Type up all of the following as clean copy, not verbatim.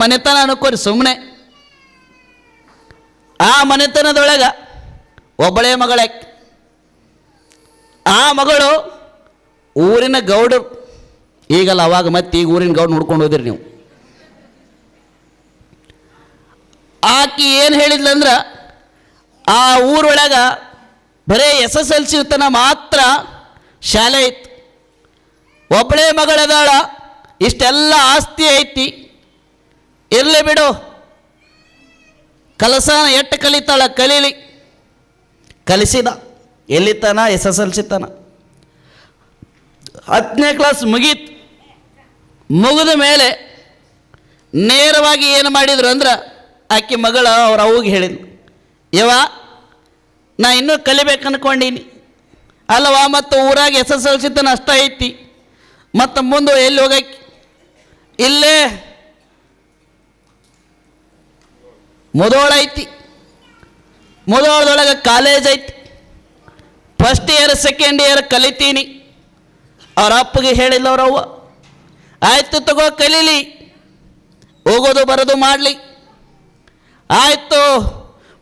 ಮನೆತನ ಅನ್ಕೋರಿ ಸುಮ್ಮನೆ. ಆ ಮನೆತನದೊಳಗೆ ಒಬ್ಬಳೇ ಮಗಳೇ. ಆ ಮಗಳು ಊರಿನ ಗೌಡರು. ಈಗಲ್ಲ, ಅವಾಗ ಮತ್ತೆ ಈಗ ಊರಿನ ಗೌಡ ನೋಡ್ಕೊಂಡು ಹೋದಿರಿ ನೀವು. ಆಕಿ ಏನು ಹೇಳಿದ್ಲಂದ್ರೆ, ಆ ಊರೊಳಗೆ ಬರೀ SSLC ತನ ಮಾತ್ರ ಶಾಲೆ ಇತ್ತು. ಒಬ್ಬಳೇ ಮಗಳದಾಳ, ಇಷ್ಟೆಲ್ಲ ಆಸ್ತಿ ಐತಿ, ಇರಲಿ ಬಿಡು, ಕಲಸಾನ ಎಟ್ಟು ಕಲಿತಾಳ ಕಲೀಲಿ. ಕಲಿಸಿದ. ಎಲ್ಲಿತನ? SSLC ತನ. 10ನೇ ಕ್ಲಾಸ್ ಮುಗೀತು. ಮುಗಿದ ಮೇಲೆ ನೇರವಾಗಿ ಏನು ಮಾಡಿದ್ರು ಅಂದ್ರೆ, ಆಕೆ ಮಗಳ ಅವ್ರ ಅವ್ಗೆ ಹೇಳಿದ್ಲು, ಯವ್ವ ನಾ ಇನ್ನೂ ಕಲಿಬೇಕು ಅನ್ಕೊಂಡೀನಿ ಅಲ್ಲವಾ, ಮತ್ತು ಊರಾಗ SSLC ತನ ಅಷ್ಟ ಐತಿ, ಮತ್ತು ಮುಂದೆ ಎಲ್ಲಿ ಹೋಗಕ್ಕೆ? ಇಲ್ಲೇ ಮುಧೋಳ ಐತಿ, ಮುಧೋಳದೊಳಗೆ ಕಾಲೇಜ್ ಐತಿ, ಫಸ್ಟ್ ಇಯರ್ ಸೆಕೆಂಡ್ ಇಯರ್ ಕಲಿತೀನಿ. ಅವ್ರ ಅಪ್ಪಗೆ ಹೇಳಿಲ್ಲ ಅವ್ರವ್ವ, ಆಯ್ತು ತಗೋ ಕಲೀಲಿ, ಹೋಗೋದು ಬರೋದು ಮಾಡಲಿ. ಆಯಿತು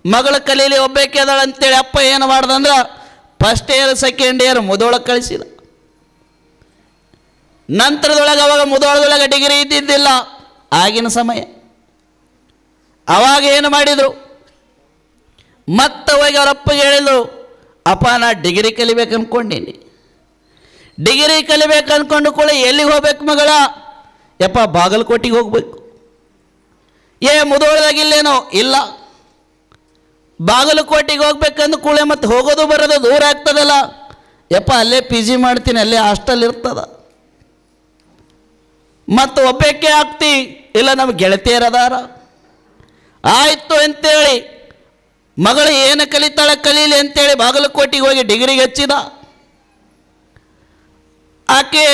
ಮಗಳು ಕಲೀಲಿ, ಒಬ್ಬಾಕೆ ಅದಾಳ ಅಂತೇಳಿ ಅಪ್ಪ ಏನು ಮಾಡ್ದಂದ್ರೆ ಫಸ್ಟ್ ಇಯರ್ ಸೆಕೆಂಡ್ ಇಯರ್ ಮುಧೋಳಕ್ಕೆ ಕಳಿಸಿದ. ನಂತರದೊಳಗೆ ಅವಾಗ ಮುಧೋಳದೊಳಗೆ ಡಿಗ್ರಿ ಇದ್ದಿದ್ದಿಲ್ಲ ಆಗಿನ ಸಮಯ. ಅವಾಗ ಏನು ಮಾಡಿದರು, ಮತ್ತೆ ಹೋಗಿ ಅವ್ರ ಅಪ್ಪಗೆ ಹೇಳಿದ್ರು, ಅಪ್ಪ ನಾ ಡಿಗ್ರಿ ಕಲಿಬೇಕು ಅಂದ್ಕೊಂಡೀನಿ. ಡಿಗ್ರಿ ಕಲಿಬೇಕು ಅಂದ್ಕೊಂಡು ಕೂಡ ಎಲ್ಲಿಗೆ ಹೋಗ್ಬೇಕು ಮಗಳ? ಯಪ್ಪ ಬಾಗಲಕೋಟೆಗೆ ಹೋಗ್ಬೇಕು. ಮುಧೋಳದಾಗಿಲ್ಲೇನೋ? ಇಲ್ಲ, ಬಾಗಲಕೋಟೆಗೆ ಹೋಗ್ಬೇಕಂದು ಕೂಳೆ ಮತ್ತೆ ಹೋಗೋದು ಬರೋದು ದೂರ ಆಗ್ತದಲ್ಲ. ಯಪ್ಪ ಅಲ್ಲೇ PG ಮಾಡ್ತೀನಿ, ಅಲ್ಲೇ ಹಾಸ್ಟೆಲ್ ಇರ್ತದ, ಮತ್ತು ಒಬ್ಬಾಕೆ ಆಗ್ತಿ, ಇಲ್ಲ ನಮ್ಮ ಗೆಳತಿಯರದಾರ. ಆಯಿತು ಅಂತೇಳಿ ಮಗಳು ಏನು ಕಲಿತಾಳೆ ಕಲೀಲಿ ಅಂತೇಳಿ ಬಾಗಲಕೋಟೆಗೆ ಹೋಗಿ ಡಿಗ್ರಿಗೆ ಹಚ್ಚಿದ. ಆಕೆ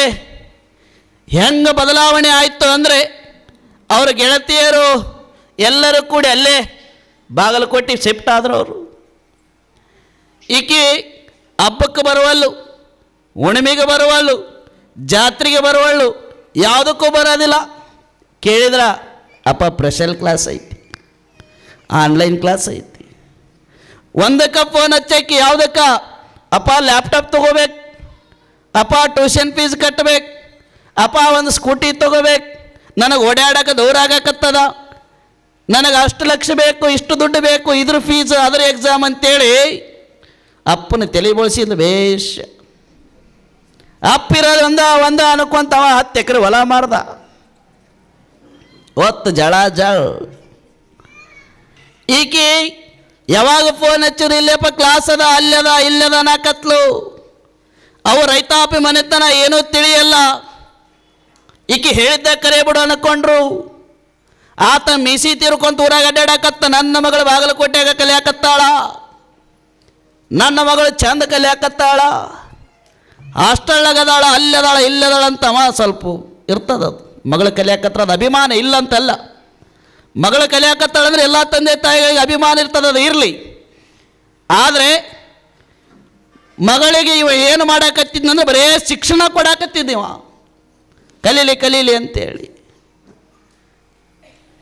ಹೆಂಗೆ ಬದಲಾವಣೆ ಆಯಿತು ಅಂದರೆ, ಅವ್ರ ಗೆಳತಿಯರು ಎಲ್ಲರೂ ಕೂಡಿ ಅಲ್ಲೇ ಬಾಗಲಕೋಟೆಗೆ ಶಿಫ್ಟ್ ಆದರು. ಅವರು ಈಕೆ ಹಬ್ಬಕ್ಕೆ ಬರುವಲ್ಲು, ಹುಣ್ಣಿಮೆಗೆ ಬರುವಲ್ಲು, ಜಾತ್ರೆಗೆ ಬರುವಲ್ಲು, ಯಾವುದಕ್ಕೂ ಬರೋದಿಲ್ಲ. ಕೇಳಿದ್ರ, ಅಪ್ಪ ಸ್ಪೆಷಲ್ ಕ್ಲಾಸ್ ಐತಿ, ಆನ್ಲೈನ್ ಕ್ಲಾಸ್ ಐತಿ. ಒಂದಕ್ಕೆ ಫೋನ್ ಹಚ್ಚಕ್ಕೆ, ಯಾವುದಕ್ಕ? ಅಪ್ಪ ಲ್ಯಾಪ್ಟಾಪ್ ತೊಗೋಬೇಕು, ಅಪ್ಪ ಟ್ಯೂಷನ್ ಫೀಸ್ ಕಟ್ಟಬೇಕು, ಅಪ್ಪ ಒಂದು ಸ್ಕೂಟಿ ತೊಗೋಬೇಕು, ನನಗೆ ಓಡಾಡಕ್ಕೆ ದೂರ ಆಗಕತ್ತದ, ನನಗೆ ಅಷ್ಟು ಲಕ್ಷ ಬೇಕು, ಇಷ್ಟು ದುಡ್ಡು ಬೇಕು, ಇದ್ರ ಫೀಸ್ ಅದ್ರ ಎಕ್ಸಾಮ್ ಅಂತೇಳಿ ಅಪ್ಪನ ತಲೆ ಬೋಳಿಸಿದ್ಲು. ಬೇಷ್ ಅಪ್ಪಿರೋದು ಒಂದ ಅನ್ಕೊಂತವ 10 ಎಕರೆ ಹೊಲ ಮಾಡ್ದ. ಒತ್ತು ಜಳ ಜಳ. ಈಕಿ ಯಾವಾಗ ಫೋನ್ ಹಚ್ಚಿದ್ರು, ಇಲ್ಲಪ್ಪ ಕ್ಲಾಸ್ ಅದ, ಅಲ್ಲದ ಇಲ್ಲದ ನಾಕತ್ಲು. ಅವು ರೈತಾಪಿ ಮನೆತನ ಏನೂ ತಿಳಿಯಲ್ಲ. ಈಕಿ ಹೇಳಿದ್ದ ಕರೆ ಬಿಡು ಅನ್ಕೊಂಡ್ರು. ಆತ ಮೀಸಿ ತೀರ್ಕೊಂತ ಊರಾಗ ಅಡ್ಡಾಡಕತ್ತ. ನನ್ನ ಮಗಳು ಬಾಗಲಕೋಟೆಯಾಗ ಕಲಿಯಾಕತ್ತಾಳ, ನನ್ನ ಮಗಳು ಚಂದ ಕಲಿಯಾಕತ್ತಾಳ, ಹಾಸ್ಟೆಲ್ನಾಗದಾಳ, ಅಲ್ಲದಾಳ ಇಲ್ಲದಾಳ ಅಂತವ ಸ್ವಲ್ಪ ಇರ್ತದದು. ಮಗಳು ಕಲಿಯಾಕತ್ರ ಅದು ಅಭಿಮಾನ ಇಲ್ಲ ಅಂತಲ್ಲ. ಮಗಳು ಕಲಿಯಾಕತ್ತಾಳ ಅಂದರೆ ಎಲ್ಲ ತಂದೆ ತಾಯಿಗಳಿಗೆ ಅಭಿಮಾನ ಇರ್ತದದು, ಇರಲಿ. ಆದರೆ ಮಗಳಿಗೆ ಇವ ಏನು ಮಾಡಾಕತ್ತಿದ್ನಂದ್ರೆ ಬರೇ ಶಿಕ್ಷಣ ಕೊಡಾಕತ್ತಿದ್ದೀವ, ಕಲೀಲಿ ಕಲೀಲಿ ಅಂತೇಳಿ.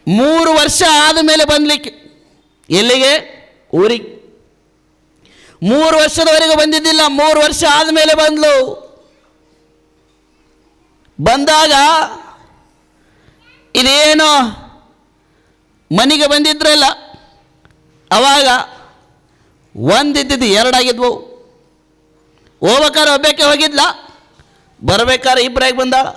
3 ವರ್ಷ ಆದಮೇಲೆ ಬಂದ್ಲಿಕ್ಕೆ ಎಲ್ಲಿಗೆ? ಊರಿಗೆ. 3 ವರ್ಷದವರೆಗೂ ಬಂದಿದ್ದಿಲ್ಲ, 3 ವರ್ಷ ಆದಮೇಲೆ ಬಂದ್ಲು. ಬಂದಾಗ ಇದೇನು ಮನೆಗೆ ಬಂದಿದ್ರಲ್ಲ, ಅವಾಗ ಒಂದಿದ್ದು 2 ಆಗಿದ್ವು. ಹೋಗ್ಬೇಕಾದ್ರೆ ಒಬ್ಬಾಕೆ ಹೋಗಿದ್ಲ, ಬರ್ಬೇಕಾದ್ರೆ ಇಬ್ಬರಾಗಿ ಬಂದಾಳ.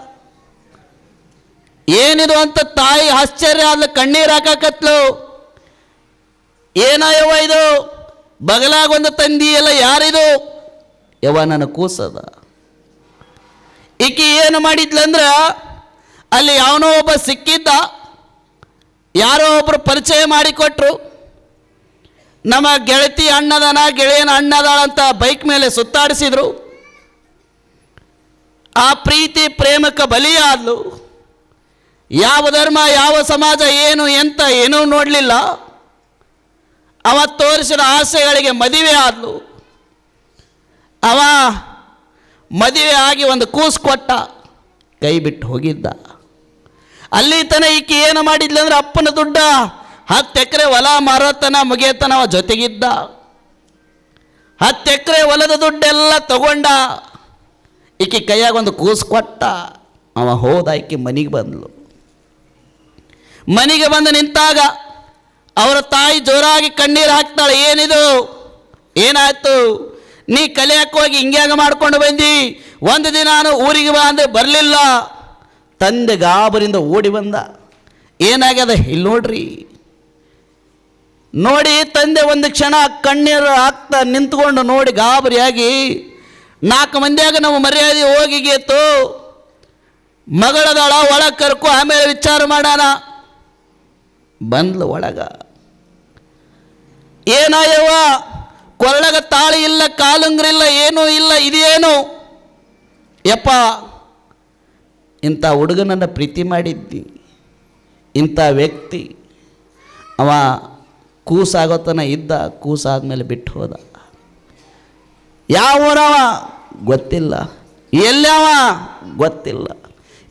ಏನಿದು ಅಂತ ತಾಯಿ ಆಶ್ಚರ್ಯ ಆದ್ಲು, ಕಣ್ಣೀರು ಹಾಕಾಕತ್ಲು. ಏನಯ್ಯವ ಇದು, ಬಗಲಾಗೊಂದು ತಂದಿ ಎಲ್ಲ ಯಾರಿದು? ಯವ್ವ ನನ್ನ ಕೂಸದ. ಈಕಿ ಏನು ಮಾಡಿದ್ಲಂದ್ರೆ, ಅಲ್ಲಿ ಯಾವನೋ ಒಬ್ಬ ಸಿಕ್ಕಿದ್ದ, ಯಾರೋ ಒಬ್ಬರು ಪರಿಚಯ ಮಾಡಿಕೊಟ್ರು. ನಮ್ಮ ಗೆಳತಿ ಅಣ್ಣದನ, ಗೆಳೆಯನ ಅಣ್ಣದಾಳ ಅಂತ ಬೈಕ್ ಮೇಲೆ ಸುತ್ತಾಡಿಸಿದ್ರು. ಆ ಪ್ರೀತಿ ಪ್ರೇಮಕ್ಕೆ ಬಲಿಯಾದ್ಲು. ಯಾವ ಧರ್ಮ, ಯಾವ ಸಮಾಜ, ಏನು ಎಂತ ಏನೂ ನೋಡಲಿಲ್ಲ. ಅವ ತೋರಿಸಿದ ಆಸೆಗಳಿಗೆ ಮದುವೆ ಆದ್ಲು. ಅವ ಮದುವೆ ಆಗಿ ಒಂದು ಕೂಸು ಕೊಟ್ಟ, ಕೈ ಬಿಟ್ಟು ಹೋಗಿದ್ದ. ಅಲ್ಲಿ ತನ ಈಕೆ ಏನು ಮಾಡಿದ್ಲು ಅಂದ್ರೆ ಅಪ್ಪನ ದುಡ್ಡ 10 ಎಕರೆ ಹೊಲ ಮಾರೋತನ ಮುಗಿಯತನ ಅವ ಜೊತೆಗಿದ್ದ. 10 ಎಕರೆ ಹೊಲದ ದುಡ್ಡೆಲ್ಲ ತಗೊಂಡ. ಈಕೆ ಕೈಯಾಗ ಒಂದು ಕೂಸು ಕೊಟ್ಟ. ಅವ ಹೋದ. ಈಕೆ ಮನೆಗೆ ಬಂದ್ಲು. ಮನೆಗೆ ಬಂದು ನಿಂತಾಗ ಅವರ ತಾಯಿ ಜೋರಾಗಿ ಕಣ್ಣೀರು ಹಾಕ್ತಾಳೆ. ಏನಿದು, ಏನಾಯ್ತು? ನೀ ಕಲಿಯಕ್ಕೆ ಹೋಗಿ ಹಿಂಗ್ಯಾಗ ಮಾಡ್ಕೊಂಡು ಬಂದಿ. ಒಂದು ದಿನ ನಾನು ಊರಿಗೆ ಬಾ ಅಂದರೆ ಬರಲಿಲ್ಲ. ತಂದೆ ಗಾಬರಿಂದ ಓಡಿ ಬಂದ. ಏನಾಗ್ಯದ ಇಲ್ಲಿ ನೋಡ್ರಿ. ನೋಡಿ ತಂದೆ ಒಂದು ಕ್ಷಣ ಕಣ್ಣೀರು ಹಾಕ್ತಾ ನಿಂತ್ಕೊಂಡು ನೋಡಿ ಗಾಬರಿಯಾಗಿ 4 ಮಂದಿಯಾಗ ನಾವು ಮರ್ಯಾದೆ ಹೋಗಿಗೇತು. ಮಗಳದಾಳ ಒಳಗೆ ಕರ್ಕೊ, ಆಮೇಲೆ ವಿಚಾರ ಮಾಡೋಣ. ಬಂದ್ಲು ಒಳಗ. ಏನಾಯವ್ವ, ಕೊರಳಗ ತಾಳಿ ಇಲ್ಲ, ಕಾಲುಂಗ್ರಿಲ್ಲ, ಏನೂ ಇಲ್ಲ, ಇದೇನು? ಯಪ್ಪ, ಇಂಥ ಹುಡುಗನನ್ನು ಪ್ರೀತಿ ಮಾಡಿದ್ದಿ, ಇಂಥ ವ್ಯಕ್ತಿ ಅವ ಕೂಸಾಗೋತನ ಇದ್ದ, ಕೂಸಾದ್ಮೇಲೆ ಬಿಟ್ಟು ಹೋದ. ಯಾವ ಊರವ ಗೊತ್ತಿಲ್ಲ, ಎಲ್ಲವ ಗೊತ್ತಿಲ್ಲ,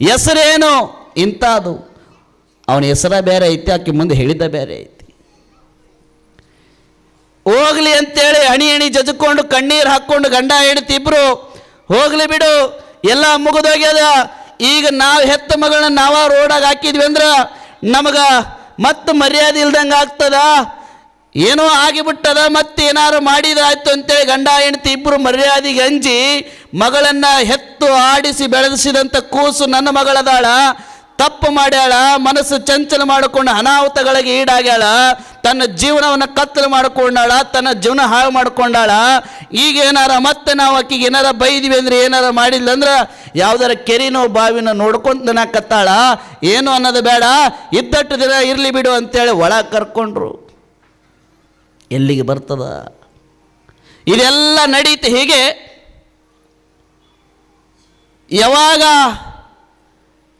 ಹೆಸರೇನು ಇಂಥದ್ದು. ಅವನ ಹೆಸರ ಬೇರೆ ಐತಿ, ಆಕೆ ಮುಂದೆ ಹೇಳಿದ್ದ ಬೇರೆ ಐತಿ. ಹೋಗ್ಲಿ ಅಂತೇಳಿ ಹಣಿ ಹಣಿ ಜಜ್ಕೊಂಡು ಕಣ್ಣೀರು ಹಾಕ್ಕೊಂಡು ಗಂಡ ಹೆಂಡತಿ ಇಬ್ರು ಹೋಗ್ಲಿ ಬಿಡು, ಎಲ್ಲ ಮುಗಿದೋಗ್ಯದ. ಈಗ ನಾವು ಹೆತ್ತ ಮಗಳನ್ನ ನಾವ ರೋಡಾಗ ಹಾಕಿದ್ವಿ ಅಂದ್ರೆ ನಮಗೆ ಮತ್ತೆ ಮರ್ಯಾದೆ ಇಲ್ದಂಗೆ ಆಗ್ತದ, ಏನೋ ಆಗಿಬಿಟ್ಟದ, ಮತ್ತೆ ಏನಾರು ಮಾಡಿದಾಯ್ತು ಅಂತೇಳಿ ಗಂಡ ಹೆಂಡತಿ ಇಬ್ಬರು ಮರ್ಯಾದೆಗೆ ಅಂಜಿ ಮಗಳನ್ನು ಹೆತ್ತು ಆಡಿಸಿ ಬೆಳೆಸಿದಂಥ ಕೂಸು ನನ್ನ ಮಗಳದಾಳ. ತಪ್ಪು ಮಾಡ್ಯಾಳ, ಮನಸ್ಸು ಚಂಚಲ ಮಾಡಿಕೊಂಡು ಅನಾಹುತಗಳಿಗೆ ಈಡಾಗ್ಯಾಳ, ತನ್ನ ಜೀವನವನ್ನು ಕತ್ತಲು ಮಾಡಿಕೊಂಡಾಳ, ತನ್ನ ಜೀವನ ಹಾಳು ಮಾಡಿಕೊಂಡಾಳ. ಈಗ ಏನಾರ ಮತ್ತೆ ನಾವು ಆಕಿಗೆ ಏನಾರ ಬೈದ್ವಿ ಅಂದ್ರೆ, ಏನಾರ ಮಾಡಿಲ್ಲ ಅಂದ್ರೆ ಯಾವುದಾರ ಕೆರಿನೋ ಬಾವಿನ ನೋಡ್ಕೊಂತ ಕತ್ತಾಳ. ಏನು ಅನ್ನೋದು ಬೇಡ, ಇದ್ದಟ್ಟು ದಿನ ಇರಲಿ ಬಿಡು ಅಂತೇಳಿ ಒಳಗೆ ಕರ್ಕೊಂಡ್ರು. ಎಲ್ಲಿಗೆ ಬರ್ತದ ಇದೆಲ್ಲ ನಡೀತು. ಹೀಗೆ ಯಾವಾಗ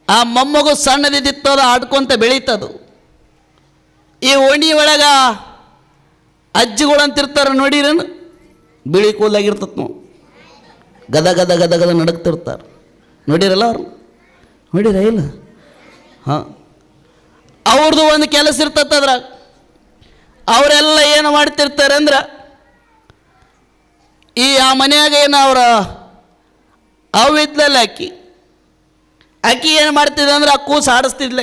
ಆ ಮೊಮ್ಮಗು ಸಣ್ಣದಿದ್ದಿತ್ತದ ಆಡ್ಕೊಂತ ಬೆಳೀತದು. ಈ ಓಣಿ ಒಳಗ ಅಜ್ಜಿಗಳು ಅಂತಿರ್ತಾರೆ ನೋಡಿರೇನು, ಬಿಳಿ ಕೂಲಾಗಿರ್ತತ್ ನಾವು, ಗದ ಗದ ಗದ ಗದ ನಡಕ್ತಿರ್ತಾರೆ ನೋಡಿರಲ್ಲ ಅವ್ರು, ನೋಡಿರ ಇಲ್ಲ? ಹಾಂ, ಅವ್ರದ್ದು ಒಂದು ಕೆಲಸ ಇರ್ತದ್ರ. ಅವರೆಲ್ಲ ಏನು ಮಾಡ್ತಿರ್ತಾರೆ ಅಂದ್ರೆ, ಆ ಮನೆಯಾಗ ಏನು ಅವರ ಅವಿದ್ಲಲ್ಲ ಆಕಿ ಏನು ಮಾಡ್ತಿದ್ದೆ ಅಂದ್ರೆ ಆ ಕೂಸು ಆಡಿಸ್ತಿದ್ಲ.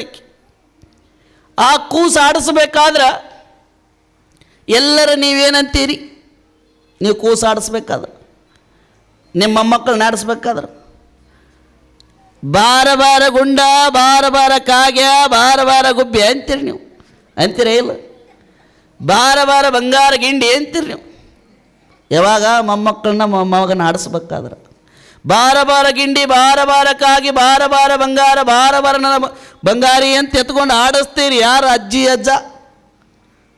ಆ ಕೂಸು ಆಡಿಸ್ಬೇಕಾದ್ರೆ ಎಲ್ಲರೂ ನೀವೇನಂತೀರಿ? ನೀವು ಕೂಸು ಆಡಿಸ್ಬೇಕಾದ್ರೆ, ನಿಮ್ಮ ಮೊಮ್ಮಕ್ಕಳನ್ನ ಆಡಿಸ್ಬೇಕಾದ್ರೆ, ಬಾರ ಬಾರ ಗುಂಡ, ಬಾರ ಬಾರ ಕಾಗ್ಯ, ಬಾರ ಬಾರ ಗುಬ್ಬಿ ಅಂತೀರಿ ನೀವು, ಅಂತೀರ ಇಲ್ಲ? ಬಾರ ಬಾರ ಬಂಗಾರ ಗಿಂಡಿ ಅಂತೀರಿ ನೀವು. ಯಾವಾಗ ಮೊಮ್ಮಕ್ಕಳನ್ನ ಮಗನ ಆಡಿಸ್ಬೇಕಾದ್ರೆ, ಬಾರ ಬಾರ ಗಿಂಡಿ, ಬಾರ ಬಾರ ಕಾಗಿ, ಬಾರ ಬಾರ ಬಂಗಾರ, ಬಾರ ಬಾರ ನನ್ನ ಬಂಗಾರಿ ಅಂತ ಎತ್ಕೊಂಡು ಆಡಿಸ್ತೀರಿ. ಯಾರು? ಅಜ್ಜಿ ಅಜ್ಜ.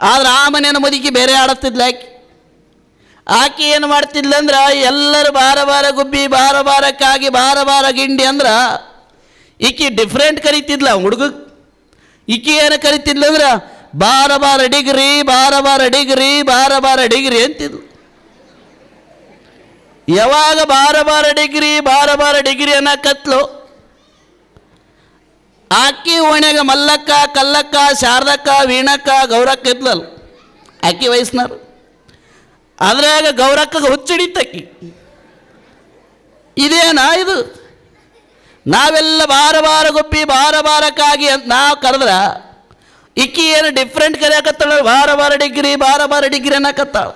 ಆದ್ರೆ ಆ ಮನೆಯ ಮುದುಕಿ ಬೇರೆ ಆಡಿಸ್ತಿದ್ಲ. ಆಕೆ ಏನು ಮಾಡ್ತಿದ್ಲಂದ್ರೆ, ಎಲ್ಲರೂ ಬಾರ ಬಾರ ಗುಬ್ಬಿ, ಬಾರ ಬಾರ ಕಾಗಿ, ಬಾರ ಬಾರ ಗಿಂಡಿ ಅಂದ್ರೆ ಈಕಿ ಡಿಫ್ರೆಂಟ್ ಕರಿತಿದ್ಲ ಹುಡುಗ. ಈಕಿ ಏನು ಕರಿತಿದ್ಲಂದ್ರೆ, ಬಾರ ಬಾರ ಡಿಗ್ರಿ, ಬಾರ ಬಾರ ಡಿಗ್ರಿ, ಬಾರ ಬಾರ ಡಿಗ್ರಿ ಅಂತಿದ್ಲು. ಯಾವಾಗ ಬಾರ ಬಾರ ಡಿಗ್ರಿ, ಬಾರ ಬಾರ ಡಿಗ್ರಿ ಅನ್ನಕತ್ಲು, ಆಕಿ ಓಣ್ಯಾಗ ಮಲ್ಲಕ್ಕ, ಕಲ್ಲಕ್ಕ, ಶಾರದಕ್ಕ, ವೀಣಕ್ಕ, ಗೌರಕ್ಕ ಇದ್ಲಲ್ಲ ಆಕಿ ವಯಸ್ಸಿನವ್ರು. ಅದ್ರಾಗ ಗೌರಕ್ಕಗೆ ಹುಚ್ಚಿಡಿತಕ್ಕಿ. ಇದೇನಾ ಇದು? ನಾವೆಲ್ಲ ಬಾರ ಬಾರ ಗುಬ್ಬಿ, ಬಾರ ಬಾರಕ್ಕಾಗಿ ಅಂತ ನಾವು ಕರೆದ್ರೆ ಈಕಿ ಏನು ಡಿಫ್ರೆಂಟ್ ಕರೆಯಕತ್ತಾಳ, ಬಾರ ಬಾರ ಡಿಗ್ರಿ, ಬಾರ ಬಾರ ಡಿಗ್ರಿ ಅನ್ನಕತ್ತಾಳ.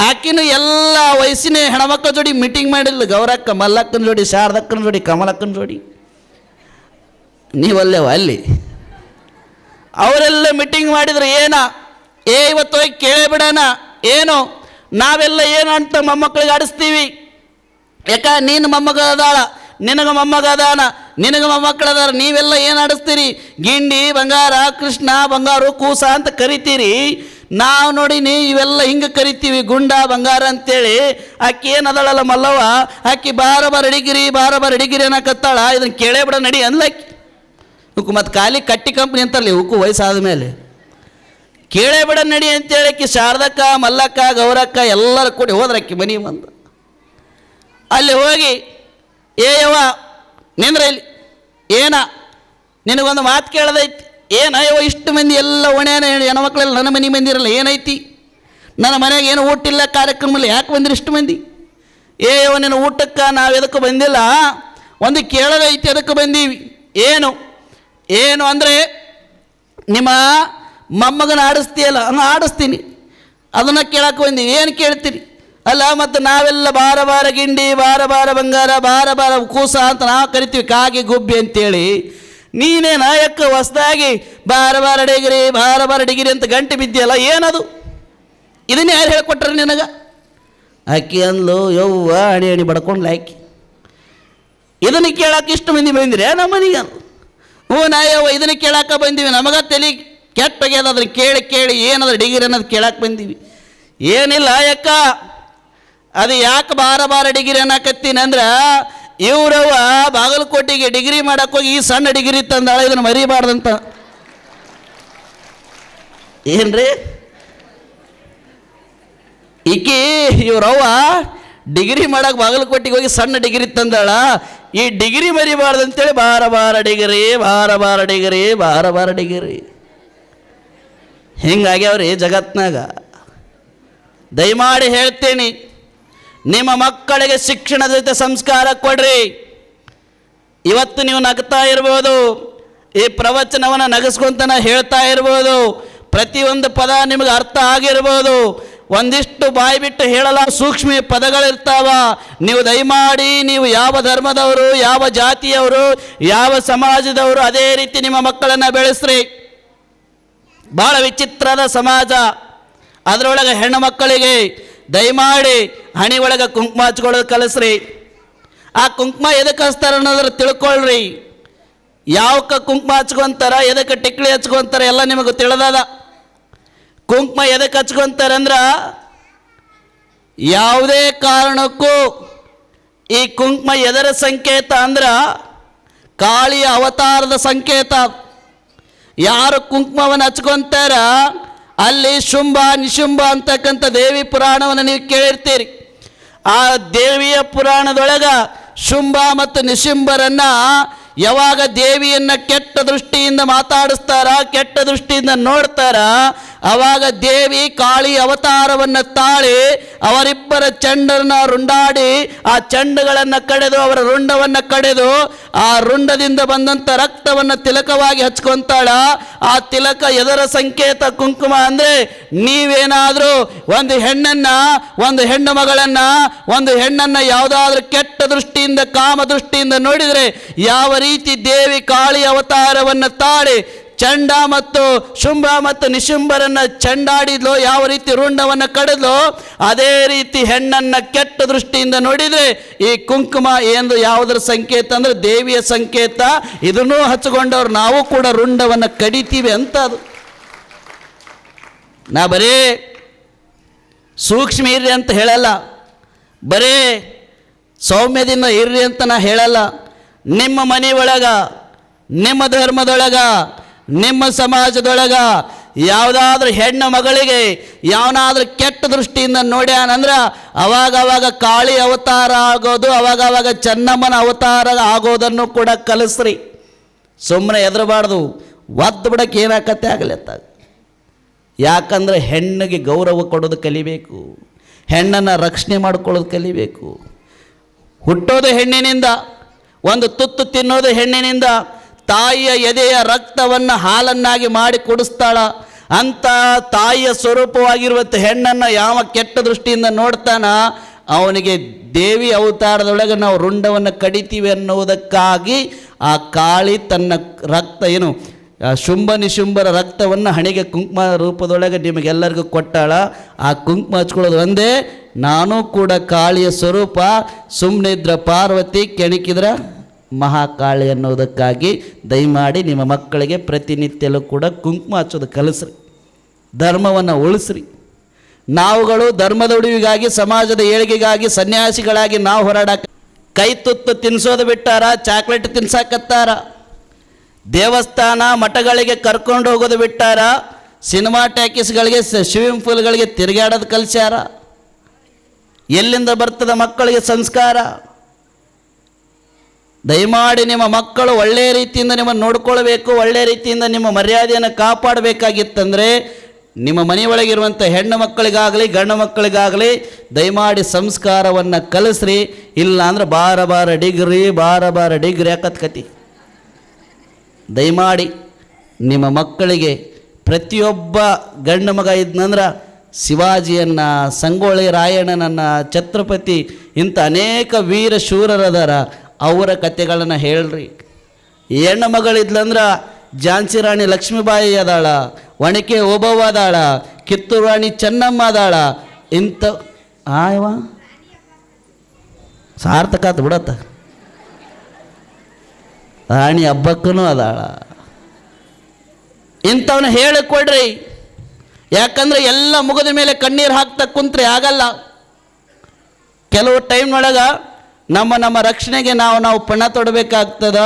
ಆಕಿನೂ ಎಲ್ಲ ವಯಸ್ಸಿನ ಹೆಣ್ಮಕ್ಳ ಜೋಡಿ ಮೀಟಿಂಗ್ ಮಾಡಿಲ್ಲ. ಗೌರಕ್ಕ ಮಲ್ಲಕ್ಕನ ಜೋಡಿ, ಶಾರದಕ್ಕನ ಜೋಡಿ, ಕಮಲಕ್ಕನ ಜೋಡಿ. ನೀವಲ್ಲೇವ ಅಲ್ಲಿ ಅವರೆಲ್ಲ ಮೀಟಿಂಗ್ ಮಾಡಿದ್ರೆ ಏನ, ಇವತ್ತು ಹೋಗಿ ಕೇಳೇ ಬಿಡೋಣ, ಏನು ನಾವೆಲ್ಲ ಏನು ಅಂತ ಮೊಮ್ಮಕ್ಕಳಿಗೆ ಆಡಿಸ್ತೀವಿ. ಯಾಕ ನೀನು ಮೊಮ್ಮಗ ಅದಾಳ, ನಿನಗೆ ಮೊಮ್ಮಗ ಅದಾನ, ನಿನಗೆ ಮೊಮ್ಮಕ್ಕಳದಾರ, ನೀವೆಲ್ಲ ಏನು ಆಡಿಸ್ತೀರಿ? ಗಿಂಡಿ, ಬಂಗಾರ, ಕೃಷ್ಣ, ಬಂಗಾರು, ಕೂಸ ಅಂತ ಕರಿತೀರಿ. ನಾವು ನೋಡಿ ಇವೆಲ್ಲ ಹಿಂಗೆ ಕರಿತೀವಿ, ಗುಂಡ, ಬಂಗಾರ ಅಂತೇಳಿ. ಆಕೆ ಏನದಳಲ್ಲ ಮಲ್ಲವ್ವ, ಆಕೆ ಬಾರ ಬಾರ ಡಿಗ್ರಿ, ಬಾರ ಬಾರ ಡಿಗ್ರಿ ಅನ್ನಕತ್ತಾಳ. ಇದನ್ನು ಕೇಳೇ ಬಿಡ ನಡಿ ಅನ್ಲಕ್ಕಿ. ಉಕ್ಕು ಮತ್ತು ಖಾಲಿ ಕಟ್ಟಿ ಕಂಪ್ನಿ ಅಂತಲ್ಲಿ ಉಕ್ಕು ವಯಸ್ಸಾದ ಮೇಲೆ ಕೇಳೇ ಬಿಡ ನಡಿ ಅಂತೇಳಿ ಆಕಿ ಶಾರದಕ್ಕ, ಮಲ್ಲಕ್ಕ, ಗೌರಕ್ಕ ಎಲ್ಲರೂ ಕೂಡಿ ಹೋದ್ರಕ್ಕಿ ಮನೆ ಬಂದು. ಅಲ್ಲಿ ಹೋಗಿ, ಯವ್ವ ನಿಂದ್ರ ಇಲ್ಲಿ, ಏನ ನಿನಗೊಂದು ಮಾತು ಕೇಳದೈತಿ, ಏನಯ್ಯೋ ಇಷ್ಟು ಮಂದಿ ಎಲ್ಲ ಒಣೆನ ಹೆಣ್ಮಕ್ಳೆಲ್ಲ ನನ್ನ ಮನೆ ಮಂದಿರಲ್ಲ, ಏನೈತಿ ನನ್ನ ಮನೆಗೆ ಏನು ಊಟ ಇಲ್ಲ ಕಾರ್ಯಕ್ರಮದಲ್ಲಿ ಯಾಕೆ ಬಂದಿರಿ ಇಷ್ಟು ಮಂದಿ? ಏಯೋ ನಿನ್ನ ಊಟಕ್ಕೆ ನಾವು ಎದಕ್ಕೆ ಬಂದಿಲ್ಲ, ಒಂದು ಕೇಳೋದೈತಿ ಅದಕ್ಕೆ ಬಂದೀವಿ. ಏನು ಏನು ಅಂದರೆ ನಿಮ್ಮ ಮೊಮ್ಮಗನ ಆಡಿಸ್ತೀಯಲ್ಲ, ಹಂಗೆ ಆಡಿಸ್ತೀನಿ, ಅದನ್ನು ಕೇಳಕ್ಕೆ ಬಂದೀವಿ. ಏನು ಕೇಳ್ತೀರಿ? ಅಲ್ಲ ಮತ್ತು ನಾವೆಲ್ಲ ಬಾರ ಬಾರ ಗಿಂಡಿ, ಬಾರ ಬಾರ ಬಂಗಾರ, ಬಾರ ಬಾರ ಕೂಸ ಅಂತ ನಾವು ಕರಿತೀವಿ, ಕಾಗಿ ಗುಬ್ಬಿ ಅಂತೇಳಿ. ನೀನೇ ನಾಯಕ ಹೊಸದಾಗಿ ಬಾರ ಬಾರ ಡಿಗಿರಿ, ಬಾರ ಬಾರ ಡಿಗಿರಿ ಅಂತ ಗಂಟೆ ಬಿದ್ದಿಯಲ್ಲ, ಏನದು? ಇದನ್ನ ಯಾರು ಹೇಳ್ಕೊಟ್ರೆ ನಿನಗೆ? ಆಕಿ ಅಂದ್ಲು, ಯವ್ವ ಅಣಿ ಅಣಿ ಬಡ್ಕೊಂಡು ಆಕಿ. ಇದನ್ನು ಕೇಳಕ್ಕೆ ಇಷ್ಟು ಮಂದಿ ಬಂದಿರಿ ನಮ್ಮ ಮನೆಗೆ? ಹ್ಞೂ ನಾಯವ್ವ ಇದನ್ನು ಕೇಳಕ್ಕೆ ಬಂದೀವಿ, ನಮಗೆ ತಲೆ ಕೆಟ್ಟಾಗ್ಯದ, ಅದನ್ನು ಕೇಳಿ ಕೇಳಿ ಏನದ ಡಿಗ್ರಿ ಅನ್ನೋದು ಕೇಳಕ್ಕೆ ಬಂದೀವಿ. ಏನಿಲ್ಲ ಯಾಕ, ಅದು ಯಾಕೆ ಬಾರ ಬಾರ ಡಿಗ್ರಿ ಅನ್ನಕತ್ತೀನಿ ಅಂದ್ರೆ, ಇವ್ರವ್ವ ಬಾಗಲಕೋಟೆಗೆ ಡಿಗ್ರಿ ಮಾಡಕ್ಕೆ ಹೋಗಿ ಈ ಸಣ್ಣ ಡಿಗ್ರಿ ತಂದಾಳ, ಇದನ್ನು ಮರಿಬಾರ್ದಂತ. ಏನ್ರಿ ಈಕಿ ಇವ್ರವ್ವ ಡಿಗ್ರಿ ಮಾಡಕ್ಕೆ ಬಾಗಲಕೋಟೆಗೆ ಹೋಗಿ ಸಣ್ಣ ಡಿಗ್ರಿ ತಂದಾಳ, ಈ ಡಿಗ್ರಿ ಮರಿಬಾರ್ದಂತೇಳಿ ಬಾರ ಬಾರ ಡಿಗ್ರಿ, ಬಾರ ಬಾರ ಡಿಗ್ರಿ, ಬಾರ ಬಾರ ಡಿಗ್ರಿ ಹಿಂಗಾಗ್ಯಾವ್ರಿ ಜಗತ್ನಾಗ. ದಯಮಾಡಿ ಹೇಳ್ತೀನಿ, ನಿಮ್ಮ ಮಕ್ಕಳಿಗೆ ಶಿಕ್ಷಣದ ಜೊತೆ ಸಂಸ್ಕಾರ ಕೊಡ್ರಿ. ಇವತ್ತು ನೀವು ನಗ್ತಾ ಇರ್ಬೋದು, ಈ ಪ್ರವಚನವನ್ನು ನಗಸ್ಕೊಂತನ ಹೇಳ್ತಾ ಇರ್ಬೋದು, ಪ್ರತಿಯೊಂದು ಪದ ನಿಮಗೆ ಅರ್ಥ ಆಗಿರ್ಬೋದು, ಒಂದಿಷ್ಟು ಬಾಯಿ ಬಿಟ್ಟು ಹೇಳಲ್ಲ ಸೂಕ್ಷ್ಮ ಪದಗಳಿರ್ತಾವ. ನೀವು ದಯಮಾಡಿ ನೀವು ಯಾವ ಧರ್ಮದವರು, ಯಾವ ಜಾತಿಯವರು, ಯಾವ ಸಮಾಜದವರು ಅದೇ ರೀತಿ ನಿಮ್ಮ ಮಕ್ಕಳನ್ನು ಬೆಳೆಸ್ರಿ. ಭಾಳ ವಿಚಿತ್ರದ ಸಮಾಜ, ಅದರೊಳಗೆ ಹೆಣ್ಣು ಮಕ್ಕಳಿಗೆ ದಯಮಾಡಿ ಹಣಿ ಒಳಗೆ ಕುಂಕುಮ ಹಚ್ಕೊಳ್ಳೋದು ಕಲಿಸ್ರಿ. ಆ ಕುಂಕುಮ ಎದಕ್ಕೆ ಹಚ್ತಾರೆ ಅನ್ನೋದ್ರ ತಿಳ್ಕೊಳ್ರಿ. ಯಾವಕ್ಕೆ ಕುಂಕುಮ ಹಚ್ಕೊಂತಾರ, ಎದಕ್ಕೆ ಟಿಕ್ಳಿ ಹಚ್ಕೊಂತಾರೆ ಎಲ್ಲ ನಿಮಗೆ ತಿಳಿದದ. ಕುಂಕುಮ ಎದಕ್ಕೆ ಹಚ್ಕೊಂತಾರೆ ಅಂದ್ರೆ, ಯಾವುದೇ ಕಾರಣಕ್ಕೂ ಈ ಕುಂಕುಮ ಎದರ ಸಂಕೇತ ಅಂದ್ರೆ ಕಾಳಿಯ ಅವತಾರದ ಸಂಕೇತ. ಯಾರು ಕುಂಕುಮವನ್ನು ಹಚ್ಕೊಂತಾರ ಅಲ್ಲಿ ಶುಂಭ ನಿಶುಂಭ ಅಂತಕ್ಕಂಥ ದೇವಿ ಪುರಾಣವನ್ನು ನೀವು ಕೇಳಿರ್ತೀರಿ. ಆ ದೇವಿಯ ಪುರಾಣದೊಳಗ ಶುಂಭ ಮತ್ತು ನಿಶುಂಭರನ್ನು ಯಾವಾಗ ದೇವಿಯನ್ನು ಕೆಟ್ಟ ದೃಷ್ಟಿಯಿಂದ ಮಾತಾಡಿಸ್ತಾರ, ಕೆಟ್ಟ ದೃಷ್ಟಿಯಿಂದ ನೋಡ್ತಾರ, ಆವಾಗ ದೇವಿ ಕಾಳಿ ಅವತಾರವನ್ನು ತಾಳಿ ಅವರಿಬ್ಬರ ಚಂಡನ್ನು ರುಂಡಾಡಿ ಆ ಚಂಡುಗಳನ್ನು ಕಡೆದು ಅವರ ರುಂಡವನ್ನು ಕಡೆದು ಆ ರುಂಡದಿಂದ ಬಂದಂಥ ರಕ್ತವನ್ನು ತಿಲಕವಾಗಿ ಹಚ್ಕೊಂತಾಳ. ಆ ತಿಲಕ ಎದರ ಸಂಕೇತ? ಕುಂಕುಮ. ಅಂದರೆ ನೀವೇನಾದರೂ ಒಂದು ಹೆಣ್ಣನ್ನು, ಒಂದು ಹೆಣ್ಣು ಮಗಳನ್ನು, ಒಂದು ಹೆಣ್ಣನ್ನು ಯಾವುದಾದ್ರೂ ಕೆಟ್ಟ ದೃಷ್ಟಿಯಿಂದ, ಕಾಮ ದೃಷ್ಟಿಯಿಂದ ನೋಡಿದರೆ ಯಾವ ರೀತಿ ದೇವಿ ಕಾಳಿ ಅವತಾರವನ್ನು ತಾಳಿ ಚಂಡ ಮತ್ತು ಶುಂಭ ಮತ್ತು ನಿಶುಂಭರನ್ನು ಚಂಡಾಡಿದ್ಲು, ಯಾವ ರೀತಿ ರುಂಡವನ್ನು ಕಡಿದ್ಲು, ಅದೇ ರೀತಿ ಹೆಣ್ಣನ್ನು ಕೆಟ್ಟ ದೃಷ್ಟಿಯಿಂದ ನೋಡಿದರೆ ಈ ಕುಂಕುಮ ಎಂದು ಯಾವುದರ ಸಂಕೇತ ಅಂದರೆ ದೇವಿಯ ಸಂಕೇತ. ಇದನ್ನೂ ಹಚ್ಚಿಕೊಂಡವ್ರು ನಾವು ಕೂಡ ರುಂಡವನ್ನು ಕಡಿತೀವಿ ಅಂತ. ಅದು ನಾ ಬರೀ ಸೂಕ್ಷ್ಮ ಇರ್ರಿ ಅಂತ ಹೇಳಲ್ಲ, ಬರೀ ಸೌಮ್ಯದಿಂದ ಇರ್ರಿ ಅಂತ ನಾ ಹೇಳಲ್ಲ. ನಿಮ್ಮ ಮನೆ ಒಳಗ, ನಿಮ್ಮ ಧರ್ಮದೊಳಗ, ನಿಮ್ಮ ಸಮಾಜದೊಳಗ ಯಾವುದಾದ್ರೂ ಹೆಣ್ಣು ಮಗಳಿಗೆ ಯಾವನಾದ್ರೂ ಕೆಟ್ಟ ದೃಷ್ಟಿಯಿಂದ ನೋಡ್ಯಾನಂದ್ರೆ ಅವಾಗ ಕಾಳಿ ಅವತಾರ ಆಗೋದು, ಅವಾಗ ಚೆನ್ನಮ್ಮನ ಅವತಾರ ಆಗೋದನ್ನು ಕೂಡ ಕಲಿಸ್ರಿ. ಸುಮ್ಮನೆ ಎದರಬಾರ್ದು, ಒದ್ದು ಬಿಡಕ್ಕೆ ಏನಾಕತ್ತೆ ಆಗಲೆತ್ತ. ಯಾಕಂದರೆ ಹೆಣ್ಣಿಗೆ ಗೌರವ ಕೊಡೋದು ಕಲಿಬೇಕು, ಹೆಣ್ಣನ್ನು ರಕ್ಷಣೆ ಮಾಡ್ಕೊಳ್ಳೋದು ಕಲಿಬೇಕು. ಹುಟ್ಟೋದು ಹೆಣ್ಣಿನಿಂದ, ಒಂದು ತುತ್ತು ತಿನ್ನೋದು ಹೆಣ್ಣಿನಿಂದ, ತಾಯಿಯ ಎದೆಯ ರಕ್ತವನ್ನು ಹಾಲನ್ನಾಗಿ ಮಾಡಿ ಕುಡಿಸ್ತಾಳ. ಅಂಥ ತಾಯಿಯ ಸ್ವರೂಪವಾಗಿರುವಂಥ ಹೆಣ್ಣನ್ನು ಯಾವ ಕೆಟ್ಟ ದೃಷ್ಟಿಯಿಂದ ನೋಡ್ತಾನ ಅವನಿಗೆ ದೇವಿ ಅವತಾರದೊಳಗೆ ನಾವು ರುಂಡವನ್ನು ಕಡಿತೀವಿ ಅನ್ನುವುದಕ್ಕಾಗಿ ಆ ಕಾಳಿ ತನ್ನ ರಕ್ತ ಏನು ಶುಂಭ ನಿಶುಂಭರ ರಕ್ತವನ್ನು ಹಣೆಗೆ ಕುಂಕುಮ ರೂಪದೊಳಗೆ ನಿಮಗೆಲ್ಲರಿಗೂ ಕೊಟ್ಟಾಳ. ಆ ಕುಂಕುಮ ಹಚ್ಕೊಳ್ಳೋದು ಒಂದೇ. ನಾನು ಕೂಡ ಕಾಳಿಯ ಸ್ವರೂಪ, ಸುಮ್ಮನಿದ್ರ ಪಾರ್ವತಿ, ಕೆಣಕಿದ್ರ ಮಹಾಕಾಳಿ ಅನ್ನೋದಕ್ಕಾಗಿ ದಯಮಾಡಿ ನಿಮ್ಮ ಮಕ್ಕಳಿಗೆ ಪ್ರತಿನಿತ್ಯಲೂ ಕೂಡ ಕುಂಕುಮ ಹಚ್ಚೋದು ಕಲಿಸ್ರಿ, ಧರ್ಮವನ್ನು ಉಳಿಸ್ರಿ. ನಾವುಗಳು ಧರ್ಮದ ಉಳಿವಿಗಾಗಿ, ಸಮಾಜದ ಏಳಿಗೆಗಾಗಿ ಸನ್ಯಾಸಿಗಳಾಗಿ ನಾವು ಹೋರಾಡಕ್ಕೆ ಕೈ ತುತ್ತು ತಿನ್ನಿಸೋದು ಬಿಟ್ಟಾರ, ಚಾಕ್ಲೇಟ್ ತಿನ್ಸಾಕತ್ತಾರ. ದೇವಸ್ಥಾನ ಮಠಗಳಿಗೆ ಕರ್ಕೊಂಡು ಹೋಗೋದು ಬಿಟ್ಟಾರ, ಸಿನಿಮಾ ಟ್ಯಾಕೀಸ್ಗಳಿಗೆ, ಸ್ವಿಮ್ಮಿಂಗ್ ಪೂಲ್ಗಳಿಗೆ ತಿರುಗಾಡೋದು ಕಲಿಸ್ಯಾರ. ಎಲ್ಲಿಂದ ಬರ್ತದೆ ಮಕ್ಕಳಿಗೆ ಸಂಸ್ಕಾರ? ದಯಮಾಡಿ ನಿಮ್ಮ ಮಕ್ಕಳು ಒಳ್ಳೆಯ ರೀತಿಯಿಂದ ನಿಮ್ಮನ್ನು ನೋಡ್ಕೊಳ್ಬೇಕು, ಒಳ್ಳೆಯ ರೀತಿಯಿಂದ ನಿಮ್ಮ ಮರ್ಯಾದೆಯನ್ನು ಕಾಪಾಡಬೇಕಾಗಿತ್ತಂದರೆ ನಿಮ್ಮ ಮನೆಯೊಳಗಿರುವಂಥ ಹೆಣ್ಣು ಮಕ್ಕಳಿಗಾಗಲಿ ಗಂಡು ಮಕ್ಕಳಿಗಾಗಲಿ ದಯಮಾಡಿ ಸಂಸ್ಕಾರವನ್ನು ಕಲಿಸ್ರಿ. ಇಲ್ಲ ಅಂದ್ರೆ ಬಾರ ಡಿಗ್ರಿ ಯಾಕತ್ಕತಿ. ದಯಮಾಡಿ ನಿಮ್ಮ ಮಕ್ಕಳಿಗೆ ಪ್ರತಿಯೊಬ್ಬ ಗಂಡು ಮಗ ಇದ್ನಂದ್ರೆ ಶಿವಾಜಿಯನ್ನು, ಸಂಗೊಳ್ಳಿ ರಾಯಣ್ಣನನ್ನು, ಛತ್ರಪತಿ ಇಂಥ ಅನೇಕ ವೀರ ಶೂರರದಾರ, ಅವರ ಕಥೆಗಳನ್ನು ಹೇಳ್ರಿ. ಹೆಣ್ಣು ಮಗಳಿದ್ಲಂದ್ರೆ ಝಾನ್ಸಿ ರಾಣಿ ಲಕ್ಷ್ಮೀಬಾಯಿ ಅದಾಳ, ಒಣಕೆ ಓಬವ್ವ ಅದಾಳ, ಕಿತ್ತೂರು ರಾಣಿ ಚೆನ್ನಮ್ಮ ಅದಾಳ. ಇಂಥ ಆಯವ ಸಾರ್ಥಕ ಆತು ಬಿಡತ್ತ. ರಾಣಿ ಹಬ್ಬಕ್ಕೂ ಅದಾಳ. ಇಂಥವನ್ನ ಹೇಳಿಕೊಡ್ರಿ. ಯಾಕಂದ್ರೆ ಎಲ್ಲ ಮುಗಿದ ಮೇಲೆ ಕಣ್ಣೀರು ಹಾಕ್ತಾ ಕುಂತ್ರೆ ಆಗಲ್ಲ. ಕೆಲವು ಟೈಮ್ನೊಳಗೆ ನಮ್ಮ ರಕ್ಷಣೆಗೆ ನಾವು ಪಣ ತೊಡಬೇಕಾಗ್ತದ.